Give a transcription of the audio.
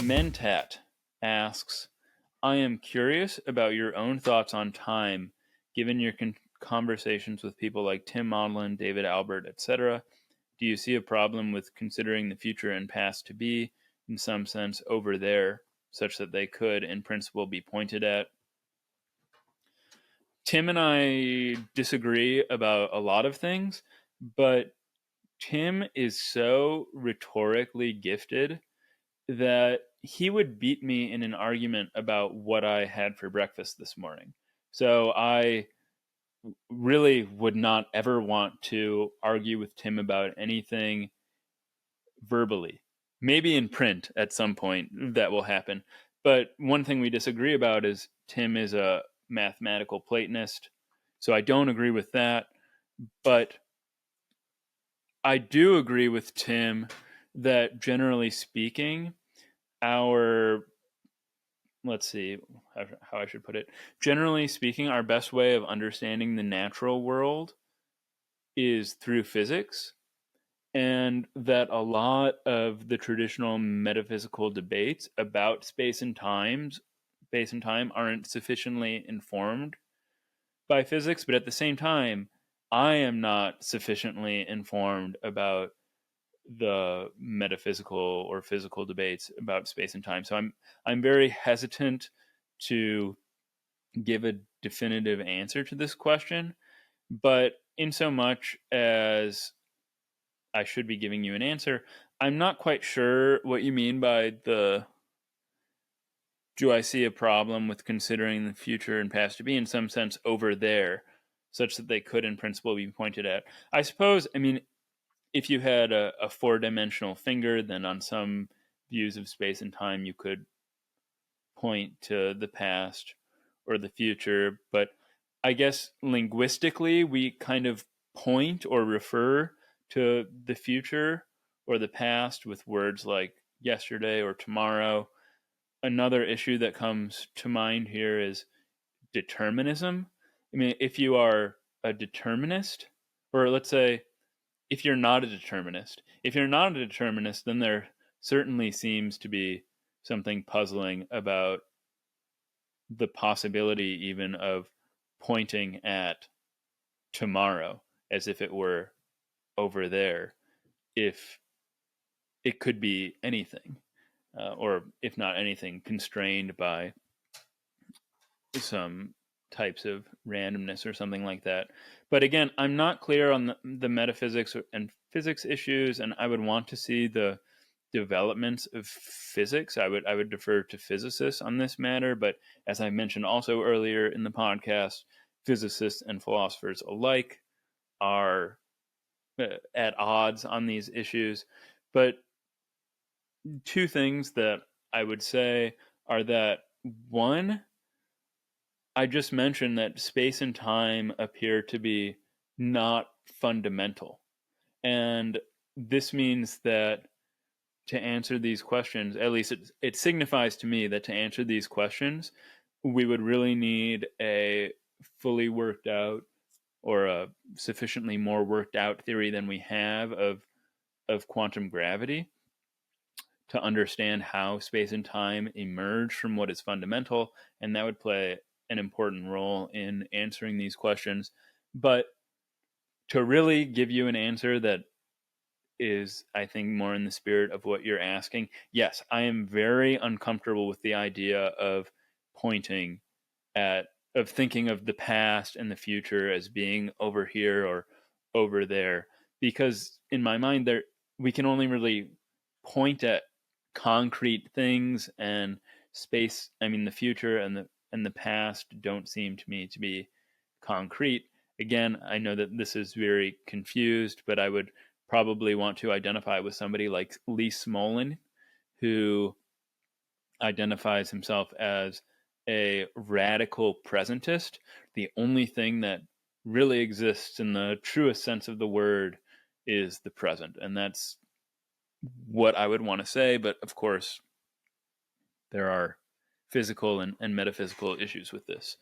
Mentat asks, I am curious about your own thoughts on time, given your conversations with people like Tim Maudlin, David Albert, etc. Do you see a problem with considering the future and past to be, in some sense, over there, such that they could, in principle, be pointed at? Tim and I disagree about a lot of things, but Tim is so rhetorically gifted that he would beat me in an argument about what I had for breakfast this morning. So I really would not ever want to argue with Tim about anything verbally. Maybe in print at some point that will happen. But one thing we disagree about is Tim is a mathematical Platonist. So I don't agree with that. But I do agree with Tim that generally speaking, let's see how I should put it. Generally speaking, our best way of understanding the natural world is through physics, and that a lot of the traditional metaphysical debates about space and time aren't sufficiently informed by physics, but at the same time, I am not sufficiently informed about the metaphysical or physical debates about space and time. So I'm very hesitant to give a definitive answer to this question, but in so much as I should be giving you an answer, I'm not quite sure what you mean by do I see a problem with considering the future and past to be, in some sense, over there, such that they could in principle be pointed at. I suppose, if you had a four-dimensional finger, then on some views of space and time, you could point to the past or the future. But I guess linguistically, we kind of point or refer to the future or the past with words like yesterday or tomorrow. Another issue that comes to mind here is determinism. If you are a determinist, or let's say, if you're not a determinist, then there certainly seems to be something puzzling about the possibility even of pointing at tomorrow as if it were over there, if it could be anything, or if not anything, constrained by some types of randomness or something like that. But again, I'm not clear on the metaphysics and physics issues, and I would want to see the developments of physics. I would defer to physicists on this matter, but as I mentioned also earlier in the podcast, physicists and philosophers alike are at odds on these issues. But two things that I would say are that, one, I just mentioned that space and time appear to be not fundamental. And this means that to answer these questions, at least it signifies to me that to answer these questions, we would really need a fully worked out or a sufficiently more worked out theory than we have of quantum gravity to understand how space and time emerge from what is fundamental, and that would play an important role in answering these questions. But to really give you an answer that is, I think, more in the spirit of what you're asking, yes, I am very uncomfortable with the idea of thinking of the past and the future as being over here or over there, because in my mind, we can only really point at concrete things, and space, the future and the past don't seem to me to be concrete. Again, I know that this is very confused, but I would probably want to identify with somebody like Lee Smolin, who identifies himself as a radical presentist. The only thing that really exists in the truest sense of the word is the present. And that's what I would want to say. But of course, there are physical and metaphysical issues with this.